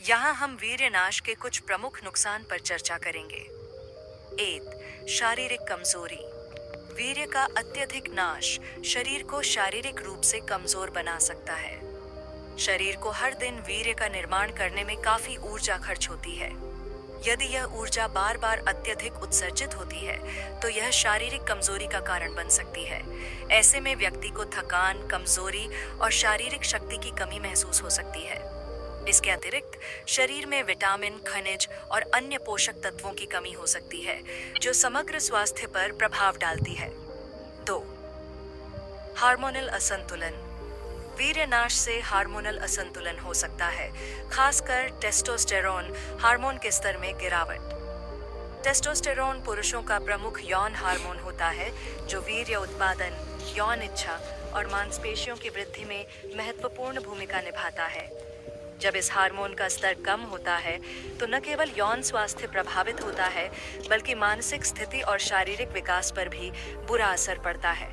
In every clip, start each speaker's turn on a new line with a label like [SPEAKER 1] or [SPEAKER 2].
[SPEAKER 1] यहाँ हम वीर्यनाश के कुछ प्रमुख नुकसान पर चर्चा करेंगे। 1. शारीरिक कमजोरी। वीर्य का अत्यधिक नाश शरीर को शारीरिक रूप से कमजोर बना सकता है। शरीर को हर दिन वीर्य का निर्माण करने में काफी ऊर्जा खर्च होती है। यदि यह ऊर्जा बार बार अत्यधिक उत्सर्जित होती है तो यह शारीरिक कमजोरी का कारण बन सकती है। ऐसे में व्यक्ति को थकान, कमजोरी और शारीरिक शक्ति की कमी महसूस हो सकती है। इसके अतिरिक्त शरीर में विटामिन, खनिज और अन्य पोषक तत्वों की कमी हो सकती है, जो समग्र स्वास्थ्य पर प्रभाव डालती है। 2. हार्मोनल असंतुलन। वीर्यनाश से हार्मोनल असंतुलन हो सकता है, खासकर टेस्टोस्टेरोन हार्मोन के स्तर में गिरावट। टेस्टोस्टेरोन पुरुषों का प्रमुख यौन हार्मोन होता है, जो वीर्य उत्पादन, यौन इच्छा और मांसपेशियों की वृद्धि में महत्वपूर्ण भूमिका निभाता है। जब इस हार्मोन का स्तर कम होता है तो न केवल यौन स्वास्थ्य प्रभावित होता है, बल्कि मानसिक स्थिति और शारीरिक विकास पर भी बुरा असर पड़ता है।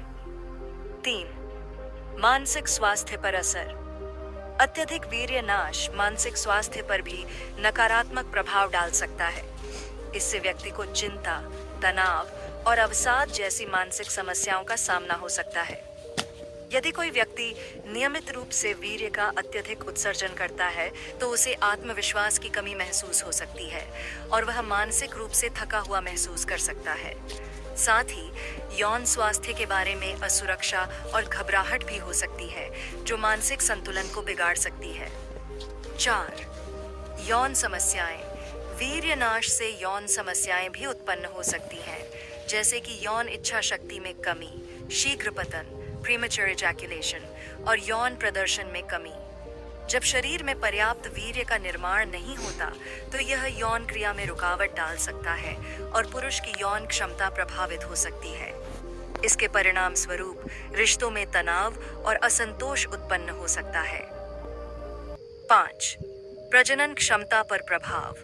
[SPEAKER 1] 3. मानसिक स्वास्थ्य पर असर। अत्यधिक वीर्यनाश मानसिक स्वास्थ्य पर भी नकारात्मक प्रभाव डाल सकता है। इससे व्यक्ति को चिंता, तनाव और अवसाद जैसी मानसिक समस्याओं का सामना हो सकता है। यदि कोई व्यक्ति नियमित रूप से वीर्य का अत्यधिक उत्सर्जन करता है तो उसे आत्मविश्वास की कमी महसूस हो सकती है और वह मानसिक रूप से थका हुआ महसूस कर सकता है। साथ ही यौन स्वास्थ्य के बारे में असुरक्षा और घबराहट भी हो सकती है, जो मानसिक संतुलन को बिगाड़ सकती है। 4. यौन समस्याएं। वीर्यनाश से यौन समस्याएं भी उत्पन्न हो सकती हैं, जैसे कि यौन इच्छा शक्ति में कमी, शीघ्र पतन, प्रीमेच्योर इजैकुलेशन और यौन प्रदर्शन में कमी। जब शरीर में पर्याप्त वीर्य का निर्माण नहीं होता तो यह यौन क्रिया में रुकावट डाल सकता है और पुरुष की यौन क्षमता प्रभावित हो सकती है। इसके परिणाम स्वरूप रिश्तों में तनाव और असंतोष उत्पन्न हो सकता है। 5. प्रजनन क्षमता पर प्रभाव।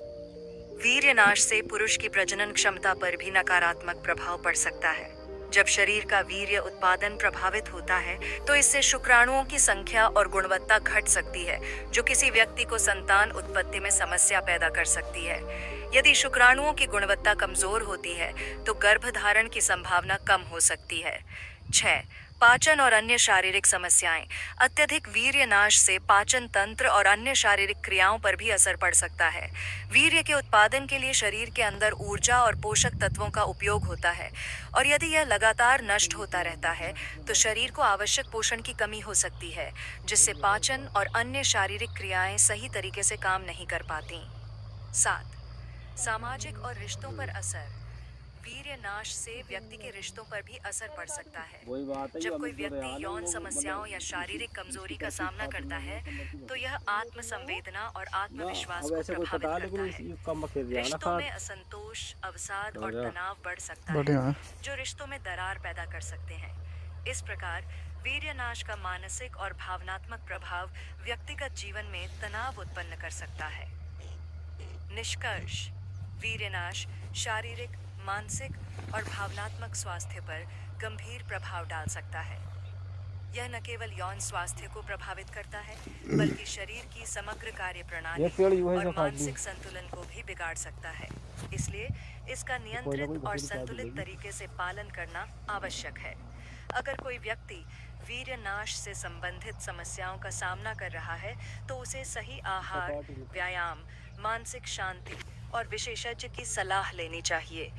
[SPEAKER 1] वीर्यनाश से पुरुष की प्रजनन क्षमता पर भी नकारात्मक प्रभाव पड़ सकता है। जब शरीर का वीर्य उत्पादन प्रभावित होता है तो इससे शुक्राणुओं की संख्या और गुणवत्ता घट सकती है, जो किसी व्यक्ति को संतान उत्पत्ति में समस्या पैदा कर सकती है। यदि शुक्राणुओं की गुणवत्ता कमजोर होती है तो गर्भधारण की संभावना कम हो सकती है। 6. पाचन और अन्य शारीरिक समस्याएं। अत्यधिक वीर्यनाश से पाचन तंत्र और अन्य शारीरिक क्रियाओं पर भी असर पड़ सकता है। वीर्य के उत्पादन के लिए शरीर के अंदर ऊर्जा और पोषक तत्वों का उपयोग होता है, और यदि यह लगातार नष्ट होता रहता है तो शरीर को आवश्यक पोषण की कमी हो सकती है, जिससे पाचन और अन्य शारीरिक क्रियाएं सही तरीके से काम नहीं कर पाती। 7. सामाजिक और रिश्तों पर असर। वीर्यनाश से व्यक्ति के रिश्तों पर भी असर पड़ सकता है। जब कोई व्यक्ति यौन समस्याओं या शारीरिक कमजोरी का सामना करता है तो यह आत्मसंवेदना और आत्मविश्वास को प्रभावित करता है। रिश्तों में असंतोष, अवसाद और तनाव बढ़ सकता है, जो रिश्तों में दरार पैदा कर सकते हैं। इस प्रकार वीर्यनाश का मानसिक और भावनात्मक प्रभाव व्यक्तिगत जीवन में तनाव उत्पन्न कर सकता है। निष्कर्ष। वीर्यनाश शारीरिक, मानसिक और भावनात्मक स्वास्थ्य पर गंभीर प्रभाव डाल सकता है। यह न केवल यौन स्वास्थ्य को प्रभावित करता है, बल्कि शरीर की समग्र कार्य प्रणाली और मानसिक संतुलन को भी बिगाड़ सकता है। इसलिए इसका नियंत्रित और संतुलित तरीके से पालन करना आवश्यक है। अगर कोई व्यक्ति वीर्यनाश से संबंधित समस्याओं का सामना कर रहा है तो उसे सही आहार, व्यायाम, मानसिक शांति और विशेषज्ञ की सलाह लेनी चाहिए।